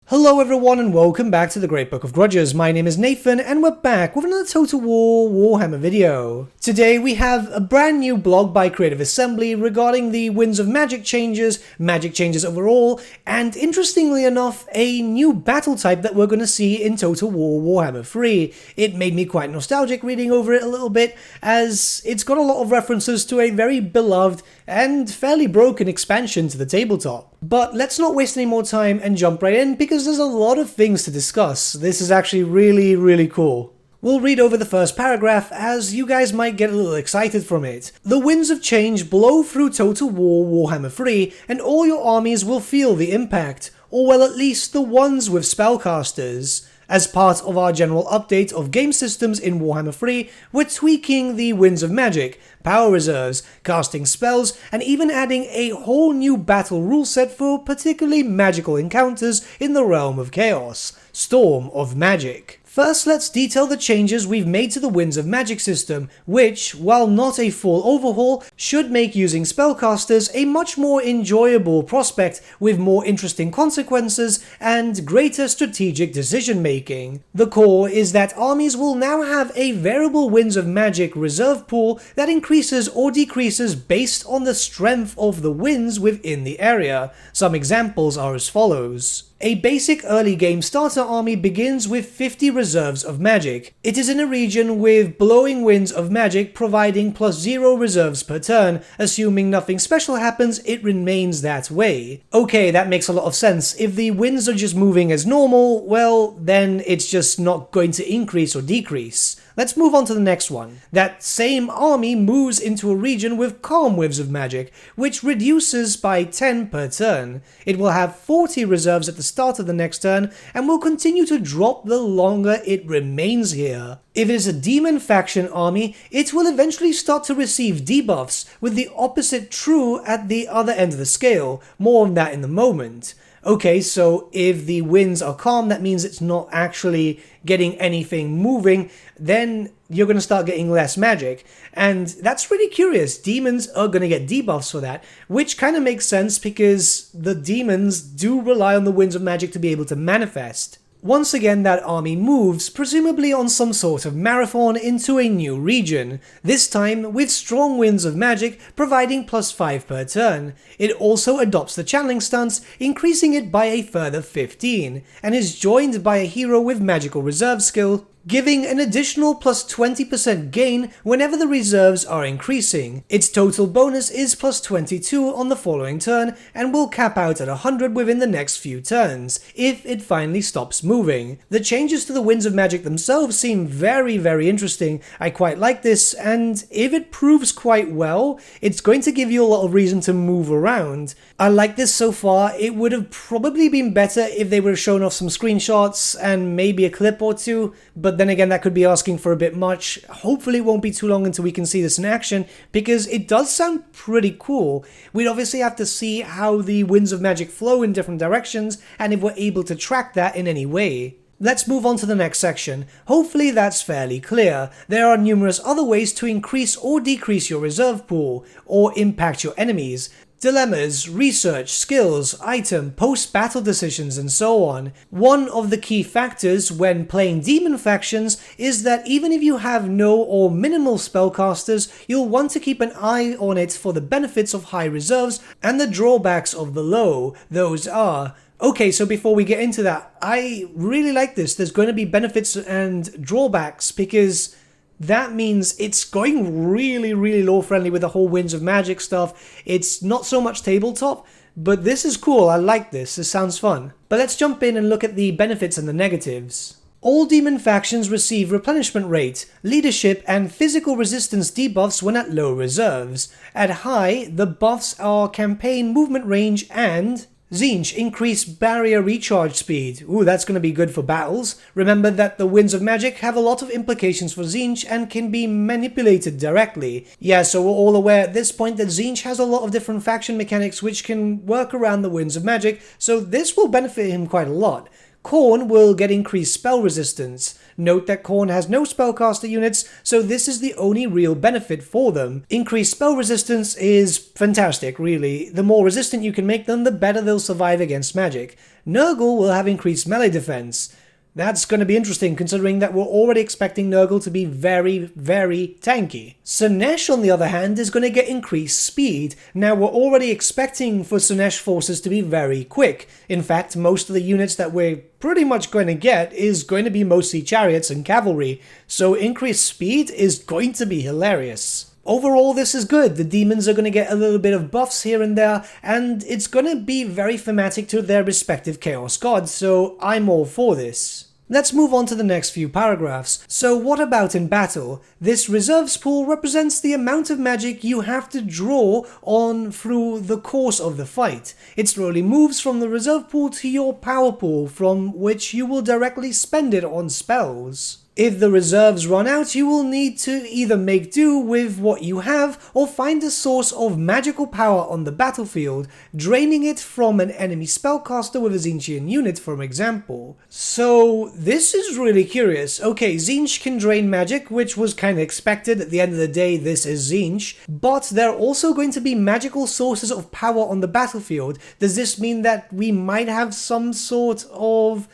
Hello everyone and welcome back to the Great Book of Grudges. My name is Nathan and we're back with another Total War Warhammer video. Today we have a brand new blog by Creative Assembly regarding the Winds of Magic changes overall, and interestingly enough, a new battle type that we're going to see in Total War Warhammer 3. It made me quite nostalgic reading over it a little bit, as it's got a lot of references to a very beloved and fairly broken expansion to the tabletop. But let's not waste any more time and jump right in, because there's a lot of things to discuss. This is actually really cool. We'll read over the first paragraph, as you guys might get a little excited from it. The winds of change blow through Total War Warhammer 3, and all your armies will feel the impact, or well, at least the ones with spellcasters. As part of our general update of game systems in Warhammer 3, we're tweaking the Winds of Magic, power reserves, casting spells, and even adding a whole new battle rule set for particularly magical encounters in the realm of chaos, Storm of Magic. First, let's detail the changes we've made to the Winds of Magic system, which, while not a full overhaul, should make using spellcasters a much more enjoyable prospect with more interesting consequences and greater strategic decision making. The core is that armies will now have a variable Winds of Magic reserve pool that increases or decreases based on the strength of the winds within the area. Some examples are as follows. A basic early game starter army begins with 50 reserves of magic. It is in a region with blowing winds of magic providing +0 reserves per turn. Assuming nothing special happens, it remains that way. Okay, that makes a lot of sense. If the winds are just moving as normal, well, then it's just not going to increase or decrease. Let's move on to the next one. That same army moves into a region with calm winds of magic, which reduces by 10 per turn. It will have 40 reserves at the start of the next turn, and will continue to drop the longer it remains here. If it is a demon faction army, it will eventually start to receive debuffs, with the opposite true at the other end of the scale. More on that in a moment. Okay, so if the winds are calm, that means it's not actually getting anything moving, then you're going to start getting less magic. And that's really curious. Demons are going to get debuffs for that, which kind of makes sense because the demons do rely on the winds of magic to be able to manifest. Once again, that army moves, presumably on some sort of marathon, into a new region, this time with strong winds of magic providing +5 per turn. It also adopts the channeling stance, increasing it by a further 15, and is joined by a hero with magical reserve skill, giving an additional +20% gain whenever the reserves are increasing. Its total bonus is +22 on the following turn, and will cap out at 100 within the next few turns, if it finally stops moving. The changes to the Winds of Magic themselves seem very interesting. I quite like this, and if it proves quite well, it's going to give you a lot of reason to move around. I like this so far. It would have probably been better if they would have shown off some screenshots and maybe a clip or two, but then again, that could be asking for a bit much. Hopefully it won't be too long until we can see this in action, because it does sound pretty cool. We'd obviously have to see how the winds of magic flow in different directions, and if we're able to track that in any way. Let's move on to the next section. Hopefully that's fairly clear. There are numerous other ways to increase or decrease your reserve pool, or impact your enemies. Dilemmas, research, skills, item, post-battle decisions, and so on. One of the key factors when playing demon factions is that even if you have no or minimal spellcasters, you'll want to keep an eye on it for the benefits of high reserves and the drawbacks of the low. Those are... Okay, so before we get into that, I really like this. There's going to be benefits and drawbacks, because that means it's going really lore friendly with the whole Winds of Magic stuff. It's not so much tabletop, but this is cool. I like this. This sounds fun. But let's jump in and look at the benefits and the negatives. All demon factions receive replenishment rate, leadership, and physical resistance debuffs when at low reserves. At high, the buffs are campaign movement range and Tzeentch, increased barrier recharge speed. Ooh, that's going to be good for battles. Remember that the Winds of Magic have a lot of implications for Tzeentch and can be manipulated directly. Yeah, so we're all aware at this point that Tzeentch has a lot of different faction mechanics which can work around the Winds of Magic, so this will benefit him quite a lot. Khorne will get increased spell resistance. Note that Khorne has no spellcaster units, so this is the only real benefit for them. Increased spell resistance is fantastic, really. The more resistant you can make them, the better they'll survive against magic. Nurgle will have increased melee defense. That's going to be interesting, considering that we're already expecting Nurgle to be very, very tanky. Slaanesh, on the other hand, is going to get increased speed. Now, we're already expecting for Slaanesh forces to be very quick. In fact, most of the units that we're pretty much going to get is going to be mostly chariots and cavalry, so increased speed is going to be hilarious. Overall, this is good. The demons are going to get a little bit of buffs here and there, and it's going to be very thematic to their respective chaos gods, so I'm all for this. Let's move on to the next few paragraphs. So what about in battle? This reserves pool represents the amount of magic you have to draw on through the course of the fight. It slowly moves from the reserve pool to your power pool, from which you will directly spend it on spells. If the reserves run out, you will need to either make do with what you have or find a source of magical power on the battlefield, draining it from an enemy spellcaster with a Tzeentchian unit, for example. So this is really curious. Okay, Tzeentch can drain magic, which was kind of expected. At the end of the day, this is Tzeentch, but there are also going to be magical sources of power on the battlefield. Does this mean that we might have some sort of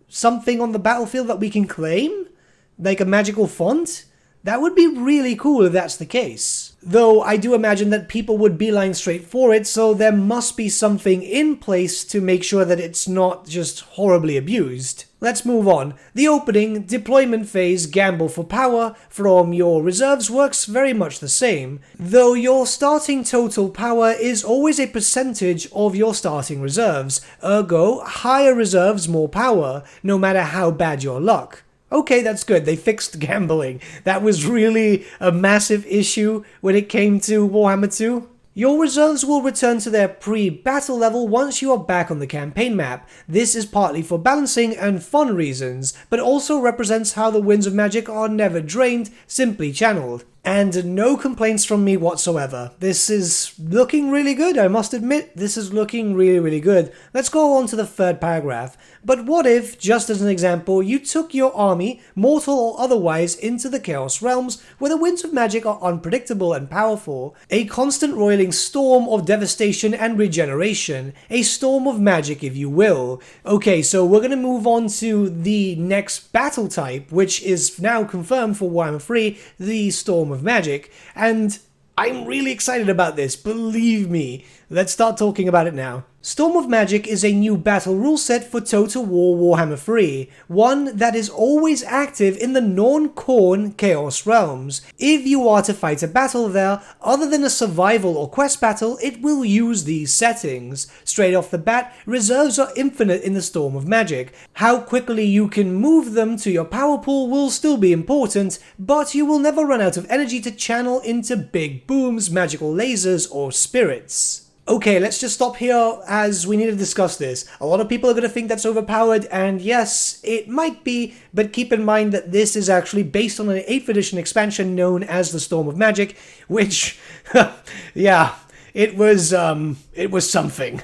something on the battlefield that we can claim? Like a magical font? That would be really cool if that's the case. Though I do imagine that people would beeline straight for it, so there must be something in place to make sure that it's not just horribly abused. Let's move on. The opening, deployment phase, gamble for power from your reserves works very much the same, though your starting total power is always a percentage of your starting reserves, ergo higher reserves more power, no matter how bad your luck. Okay, that's good. They fixed gambling. That was really a massive issue when it came to Warhammer 2. Your reserves will return to their pre-battle level once you are back on the campaign map. This is partly for balancing and fun reasons, but also represents how the winds of magic are never drained, simply channeled. And no complaints from me whatsoever. This is looking really good, I must admit. This is looking really, really good. Let's go on to the third paragraph. But what if, just as an example, you took your army, mortal or otherwise, into the Chaos Realms, where the winds of magic are unpredictable and powerful, a constant roiling storm of devastation and regeneration, a storm of magic if you will. Okay, so we're going to move on to the next battle type, which is now confirmed for Warhammer 3, the Storm of Magic, and I'm really excited about this, believe me. Let's start talking about it now. Storm of Magic is a new battle rule set for Total War Warhammer 3, one that is always active in the non-Khorne Chaos Realms. If you are to fight a battle there, other than a survival or quest battle, it will use these settings. Straight off the bat, reserves are infinite in the Storm of Magic. How quickly you can move them to your power pool will still be important, but you will never run out of energy to channel into big booms, magical lasers, or spirits. Okay, let's just stop here as we need to discuss this. A lot of people are going to think that's overpowered, and yes, it might be, but keep in mind that this is actually based on an 8th edition expansion known as the Storm of Magic, which, yeah, it was something.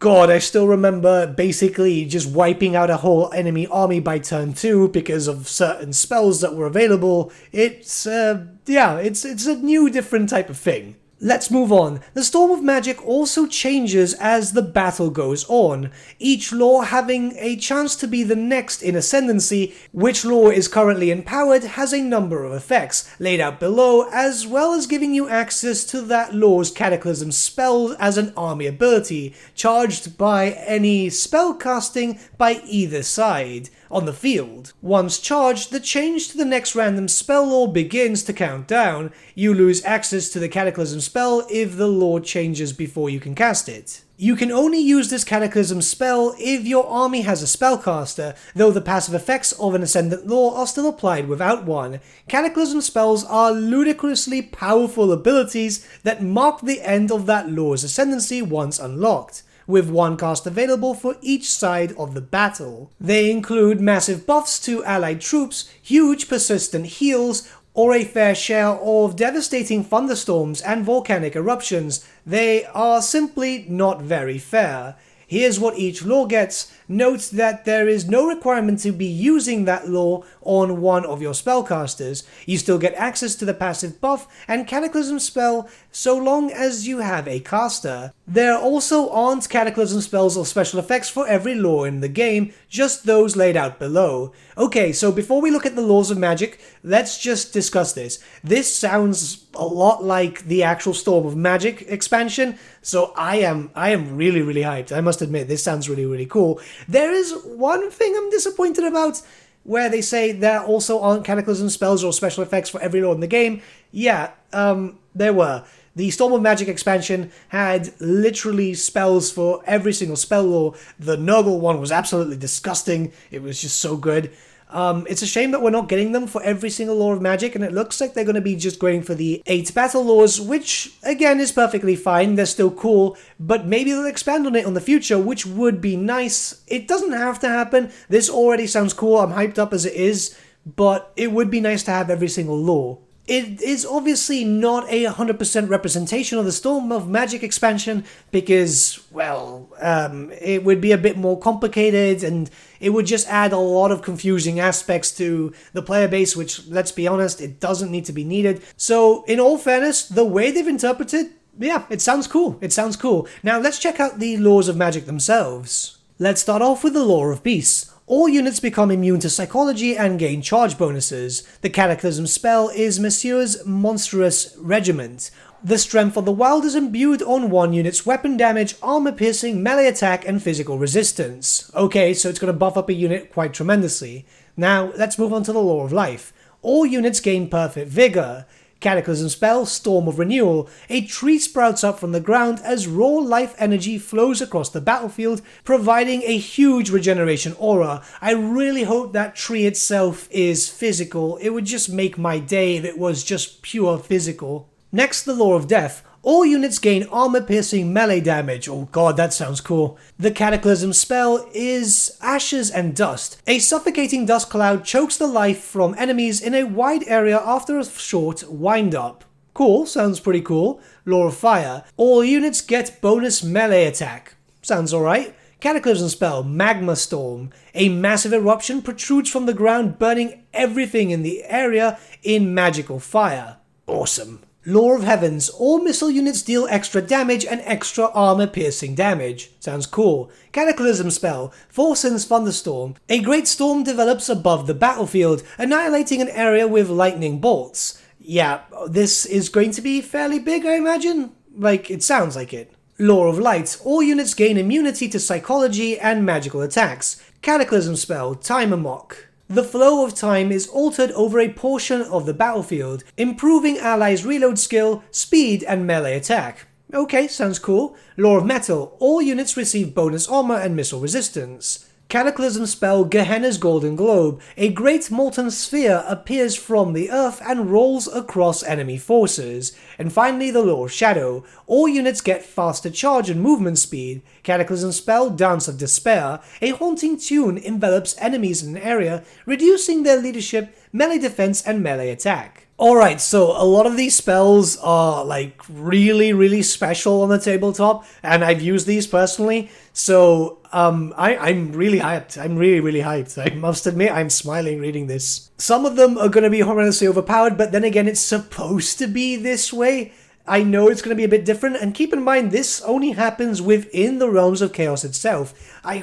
God, I still remember basically just wiping out a whole enemy army by turn 2 because of certain spells that were available. It's a new, different type of thing. Let's move on. The Storm of Magic also changes as the battle goes on, each law having a chance to be the next in ascendancy. Which law is currently empowered has a number of effects, laid out below, as well as giving you access to that law's Cataclysm spell as an army ability, charged by any spell casting by either side on the field. Once charged, the change to the next random spell law begins to count down. You lose access to the Cataclysm spell if the law changes before you can cast it. You can only use this Cataclysm spell if your army has a spellcaster, though the passive effects of an Ascendant Law are still applied without one. Cataclysm spells are ludicrously powerful abilities that mark the end of that law's ascendancy once unlocked, with one cast available for each side of the battle. They include massive buffs to allied troops, huge persistent heals, or a fair share of devastating thunderstorms and volcanic eruptions. They are simply not very fair. Here's what each law gets. Note that there is no requirement to be using that law on one of your spellcasters. You still get access to the passive buff and Cataclysm spell so long as you have a caster. There also aren't Cataclysm spells or special effects for every lore in the game, just those laid out below. Okay, so before we look at the laws of magic, let's just discuss this. This sounds a lot like the actual Storm of Magic expansion, so I am really hyped. I must admit, this sounds really cool. There is one thing I'm disappointed about, where they say there also aren't Cataclysm spells or special effects for every lore in the game. Yeah, there were. The Storm of Magic expansion had literally spells for every single spell lore. The Nurgle one was absolutely disgusting. It was just so good. It's a shame that we're not getting them for every single lore of Magic, and it looks like they're going to be just going for the 8 battle lores, which, again, is perfectly fine. They're still cool, but maybe they'll expand on it in the future, which would be nice. It doesn't have to happen. This already sounds cool. I'm hyped up as it is, but it would be nice to have every single lore. It is obviously not a 100% representation of the Storm of Magic expansion because, well, it would be a bit more complicated and it would just add a lot of confusing aspects to the player base, which, let's be honest, it doesn't need to be needed. So, in all fairness, the way they've interpreted, yeah, it sounds cool. It sounds cool. Now, let's check out the laws of magic themselves. Let's start off with the Law of Beasts. All units become immune to psychology and gain charge bonuses. The Cataclysm spell is Monsieur's Monstrous Regiment. The Strength of the Wild is imbued on one unit's weapon damage, armor piercing, melee attack, and physical resistance. Okay, so it's going to buff up a unit quite tremendously. Now, let's move on to the Law of Life. All units gain Perfect Vigor. Cataclysm spell, Storm of Renewal. A tree sprouts up from the ground as raw life energy flows across the battlefield, providing a huge regeneration aura. I really hope that tree itself is physical. It would just make my day if it was just pure physical. Next, the Law of Death. All units gain armor-piercing melee damage. Oh god, that sounds cool. The Cataclysm spell is Ashes and Dust. A suffocating dust cloud chokes the life from enemies in a wide area after a short wind-up. Cool, sounds pretty cool. Law of Fire. All units get bonus melee attack. Sounds alright. Cataclysm spell, Magma Storm. A massive eruption protrudes from the ground, burning everything in the area in magical fire. Awesome. Law of Heavens. All missile units deal extra damage and extra armor-piercing damage. Sounds cool. Cataclysm spell, Forsen's Thunderstorm. A great storm develops above the battlefield, annihilating an area with lightning bolts. Yeah, this is going to be fairly big, I imagine? Like, it sounds like it. Law of Light. All units gain immunity to psychology and magical attacks. Cataclysm spell, Timer Mock. The flow of time is altered over a portion of the battlefield, improving allies' reload skill, speed, and melee attack. Okay, sounds cool. Law of Metal. All units receive bonus armor and missile resistance. Cataclysm spell, Gehenna's Golden Globe. A great molten sphere appears from the earth and rolls across enemy forces. And finally, the Law of Shadow. All units get faster charge and movement speed. Cataclysm spell, Dance of Despair. A haunting tune envelops enemies in an area, reducing their leadership, melee defense, and melee attack. Alright, so a lot of these spells are like really special on the tabletop, and I've used these personally, so I'm really hyped. I'm really hyped. I must admit, I'm smiling reading this. Some of them are going to be horrendously overpowered, but then again, it's supposed to be this way. I know it's going to be a bit different, and keep in mind, this only happens within the realms of chaos itself. I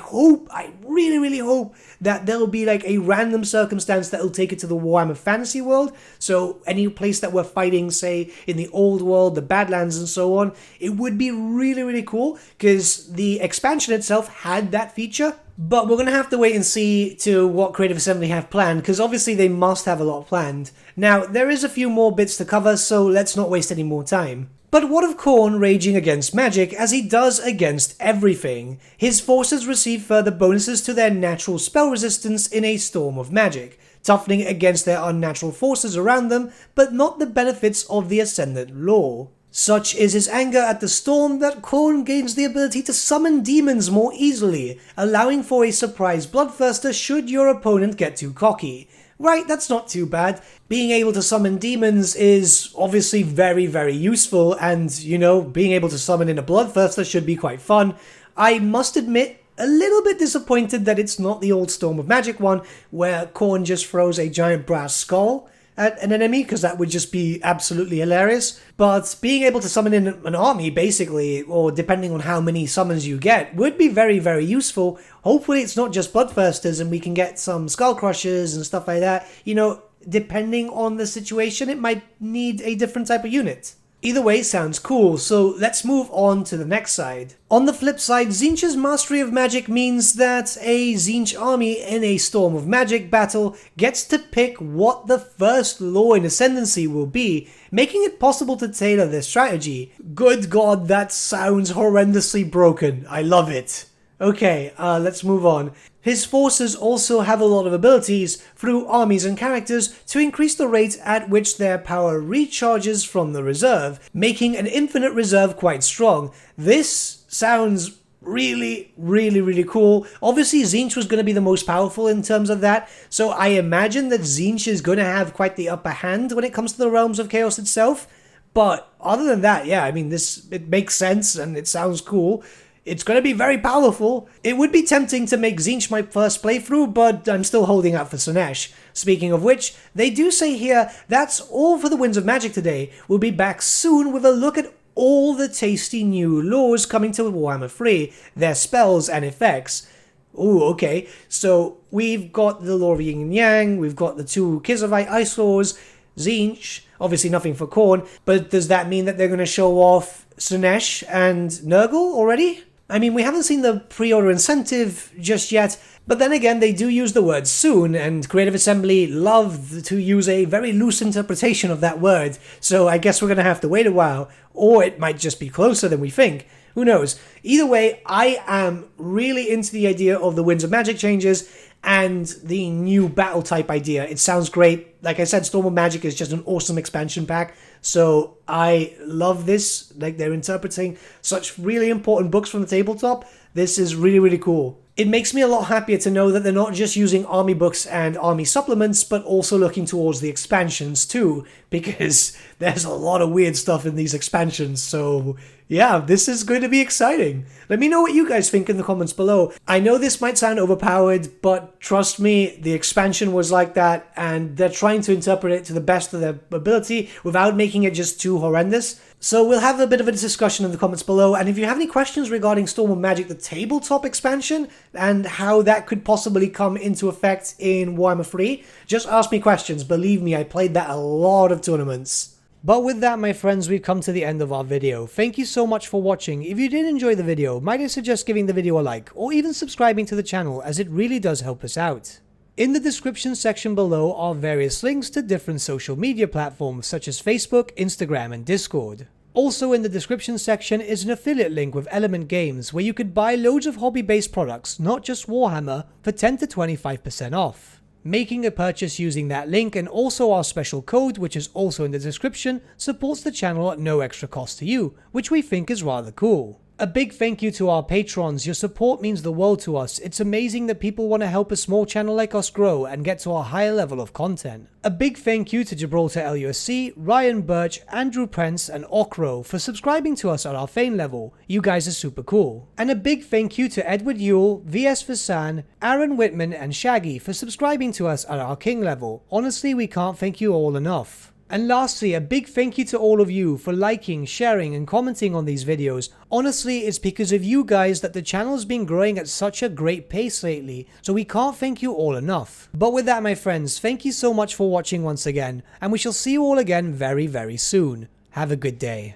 really hope that there'll be like a random circumstance that'll take it to the Warhammer Fantasy world, so any place that we're fighting, say, in the old world, the Badlands and so on, it would be really cool, because the expansion itself had that feature. But we're going to have to wait and see to what Creative Assembly have planned, because obviously they must have a lot planned. Now, there is a few more bits to cover, so let's not waste any more time. But what of Khorne raging against magic as he does against everything? His forces receive further bonuses to their natural spell resistance in a storm of magic, toughening against their unnatural forces around them, but not the benefits of the Ascendant Law. Such is his anger at the storm that Khorne gains the ability to summon demons more easily, allowing for a surprise bloodthirster should your opponent get too cocky. Right, that's not too bad. Being able to summon demons is obviously very useful, and, you know, being able to summon in a bloodthirster should be quite fun. I must admit, a little bit disappointed that it's not the old Storm of Magic one, where Khorne just throws a giant brass skull at an enemy, because that would just be absolutely hilarious. But being able to summon in an army, basically, or depending on how many summons you get, would be very, very useful. Hopefully it's not just Bloodthirsters and we can get some Skull Crushers and stuff like that. You know, depending on the situation, it might need a different type of unit. Either way, sounds cool, so let's move on to the next side. On the flip side, Tzeentch's mastery of magic means that a Tzeentch army in a Storm of Magic battle gets to pick what the first law in Ascendancy will be, making it possible to tailor their strategy. Good God, that sounds horrendously broken. I love it. Okay, let's move on. His forces also have a lot of abilities through armies and characters to increase the rate at which their power recharges from the reserve, making an infinite reserve quite strong. This sounds really, really, really cool. Obviously, Tzeentch was going to be the most powerful in terms of that, so I imagine that Tzeentch is going to have quite the upper hand when it comes to the Realms of Chaos itself. But other than that, yeah, I mean, it makes sense and it sounds cool. It's going to be very powerful. It would be tempting to make Tzeentch my first playthrough, but I'm still holding out for Slaanesh. Speaking of which, they do say here, that's all for the Winds of Magic today. We'll be back soon with a look at all the tasty new laws coming to Warhammer 3, their spells and effects. Ooh, okay. So we've got the Law of Yin and Yang, we've got the 2 Kizarvite Ice Laws, Tzeentch, obviously nothing for Khorne, but does that mean that they're going to show off Slaanesh and Nurgle already? I mean, we haven't seen the pre-order incentive just yet, but then again, they do use the word soon, and Creative Assembly love to use a very loose interpretation of that word, so I guess we're going to have to wait a while, or it might just be closer than we think. Who knows? Either way, I am really into the idea of the Winds of Magic changes and the new battle type idea. It sounds great. Like I said, Storm of Magic is just an awesome expansion pack, so I love this. Like, they're interpreting such really important books from the tabletop. This is really, really cool. It makes me a lot happier to know that they're not just using army books and army supplements, but also looking towards the expansions too, because there's a lot of weird stuff in these expansions, so yeah, this is going to be exciting. Let me know what you guys think in the comments below. I know this might sound overpowered, but trust me, the expansion was like that, and they're trying to interpret it to the best of their ability without making it just too horrendous. So we'll have a bit of a discussion in the comments below, and if you have any questions regarding Storm of Magic, the tabletop expansion, and how that could possibly come into effect in Warhammer 3, just ask me questions. Believe me, I played that a lot of tournaments. But with that, my friends, we've come to the end of our video. Thank you so much for watching. If you did enjoy the video, might I suggest giving the video a like, or even subscribing to the channel, as it really does help us out. In the description section below are various links to different social media platforms such as Facebook, Instagram, and Discord. Also in the description section is an affiliate link with Element Games where you could buy loads of hobby-based products, not just Warhammer, for 10 to 25% off. Making a purchase using that link and also our special code, which is also in the description, supports the channel at no extra cost to you, which we think is rather cool. A big thank you to our patrons. Your support means the world to us. It's amazing that people want to help a small channel like us grow and get to a higher level of content. A big thank you to Gibraltar LUSC, Ryan Bertsche, Andrew Prince, and Okro for subscribing to us at our Fane level. You guys are super cool. And a big thank you to Edward Yule, VS Vasan, Aaron Whitman, and Shaggy for subscribing to us at our King level. Honestly, we can't thank you all enough. And lastly, a big thank you to all of you for liking, sharing, and commenting on these videos. Honestly, it's because of you guys that the channel's been growing at such a great pace lately, so we can't thank you all enough. But with that, my friends, thank you so much for watching once again, and we shall see you all again very, very soon. Have a good day.